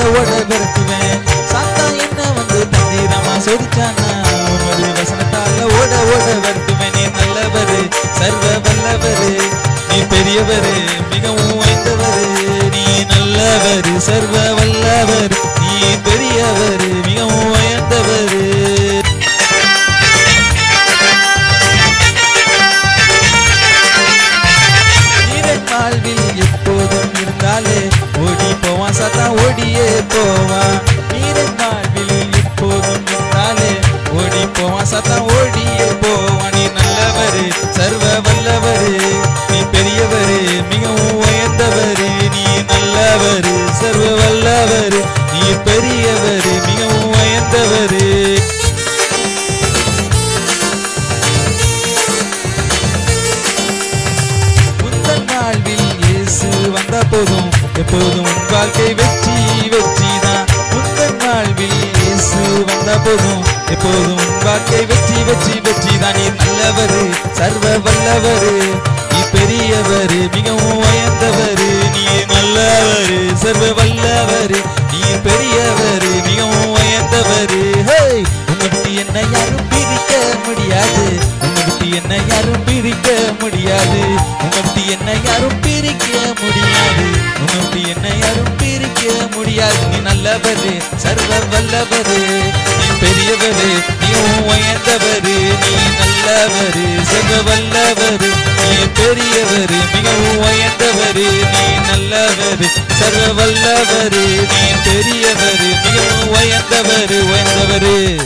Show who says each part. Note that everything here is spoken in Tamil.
Speaker 1: ஓட விரட்டுவேன். சாத்தா என்ன வந்து தந்திரமா சோதிச்சானா, உமது வசனத்தால ஓட விரட்டுவேன். நீ நல்லவரு, சர்வ வல்லவரு, நீ பெரியவரு, மிகவும் உயர்ந்தவரு. நீ நல்லவரு, சர்வ வல்லவரு, நீ பெரியவரு, மிகவும் உயர்ந்தவரு. வாழ்வில் எப்போதும் இருந்தாலே ஓடி போவான் சாத்தா, ஓடியே போவான். நீரன் வாழ்வில் எப்போதும் இருந்தாலே ஓடி போவான் சாத்தா, ஓடியே போவான். நீ நல்லவரு, சர்வ வல்லவரு, நீ பெரியவரு, மிகவும் உயர்ந்தவரு. நீ நல்லவரு, சர்வ வல்லவரு, நீ பெரியவரு, மிகவும் உயர்ந்தவரு. வந்த போதும் எப்போதும் உன் வாழ்க்கை வெற்றி வெற்றிதான். உங்கள் வாழ்வில் இயேசு வந்த போதும் எப்போதும் உன் வாழ்க்கை வெற்றி வெற்றி வெற்றிதான். நீ நல்லவரு, சர்வ வல்லவரு, நீ பெரியவரு, மிகவும் உயர்ந்தவரு. நீ நல்லவரு, சர்வ வல்லவரு, நீ பெரியவரு, மிகவும் உயர்ந்தவரு. உங்ககிட்ட என்ன யாரும் பிரிக்க முடியாது, உங்ககிட்ட என்ன யாரும் பிரிக்க முடியாது, உங்ககிட்ட என்ன யாரும் பிரிக்க முடியாது, உங்ககிட்ட என்ன யாரும் பிரிக்க முடியாது. நீ நல்லவரு, சர்வ வல்லவரு, நீ பெரியவரு, நீயும் உயர்ந்தவரு. நீ நல்லவரு, சர்வ வல்லவரு, நீ பெரியவரு, மிகவும் உயர்ந்தவரு. நீ நல்லவரு, சர்வ வல்லவரு, நீ பெரியவரு, மிகவும் உயர்ந்தவரு.